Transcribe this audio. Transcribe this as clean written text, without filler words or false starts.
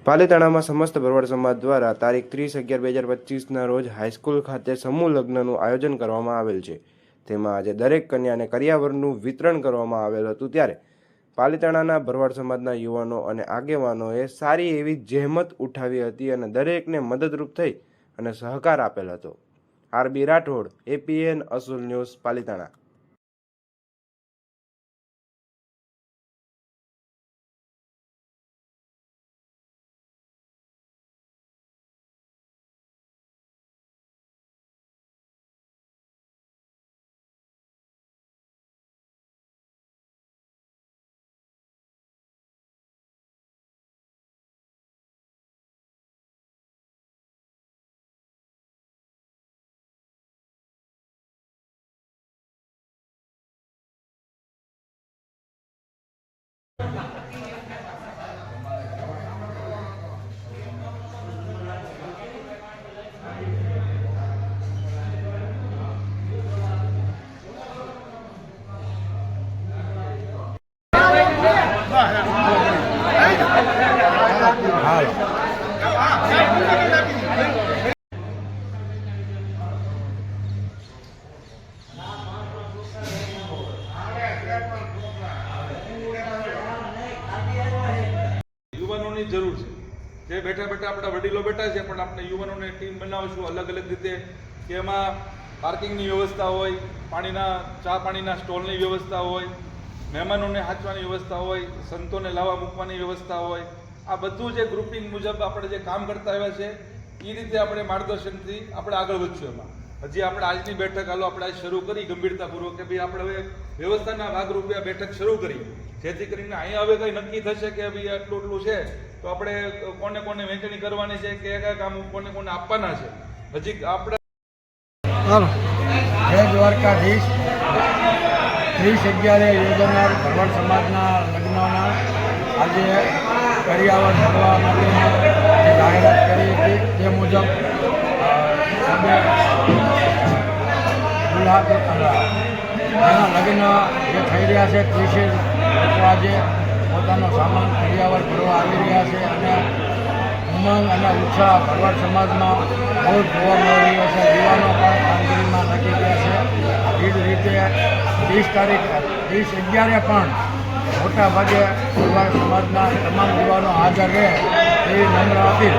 પાલીતાણામાં સમસ્ત ભરવાડ સમાજ દ્વારા તારીખ 30/11/2025ના રોજ હાઈસ્કૂલ ખાતે સમૂહ લગ્નનું આયોજન કરવામાં આવેલ છે। તેમાં આજે દરેક કન્યાને કરિયાવરનું વિતરણ કરવામાં આવેલ હતું। ત્યારે પાલીતાણાના ભરવાડ સમાજના યુવાનો અને આગેવાનોએ સારી એવી જહેમત ઉઠાવી હતી અને દરેકને મદદરૂપ થઈ અને સહકાર આપેલ હતો। આરબી રાઠોડ, APN અસુલ ન્યૂઝ, પાલીતાણા। યુવાનોની જરૂર છે। જે બેઠા બેઠા આપણા વડીલો બેઠા છે, પણ આપણે યુવાનોને ટીમ બનાવશું અલગ અલગ રીતે, કે એમાં પાર્કિંગની વ્યવસ્થા હોય, ચા પાણીના સ્ટોલની વ્યવસ્થા હોય, મહેમાનોને હાંચવાની વ્યવસ્થા હોય, સંતોને લાવવા મૂકવાની વ્યવસ્થા હોય। આ બધું જે ગ્રુપિંગ મુજબ આપણે જે કામ કરતા આવ્યા છે, એ રીતે આપણે માર્ગદર્શનથી આપણે આગળ વધશું। એમાં હજી આપણે આજની બેઠક આપણે આજ શરૂ કરી ગંભીરતાપૂર્વક, કે ભાઈ આપણે હવે વ્યવસ્થાના ભાગરૂપે આ બેઠક શરૂ કરી, જેથી કરીને અહીંયા હવે કંઈ નક્કી થશે કે ભાઈ આટલું છે તો આપણે કોને કોને વહેંચણી કરવાની છે, કયા કામ કોને કોને આપવાના છે, હજી આપણે જય દ્વારકાધીશ। 30/11 યોજાનાર ભરવાડ સમાજના લગ્નોના આજે કરિયાવર ભરવા માટેની જે જાહેરાત કરી હતી તે મુજબ એના લગ્ન જે થઈ રહ્યા છે 30 લોકો આજે પોતાનો સામાન કરિયાવર ભરવા આવી રહ્યા છે અને ઉમંગ અને ઉત્સાહ ભરવાડ સમાજમાં બહુ જોવા મળી રહ્યો છે। યુવાનો પણ કામગીરીમાં લાગી ગયા છે। એ જ રીતે 30/11 પણ મોટા ભાગે ભરવાડ સમાજના તમામ યુવાનો હાજર રહે એવી નમ્ર અપીલ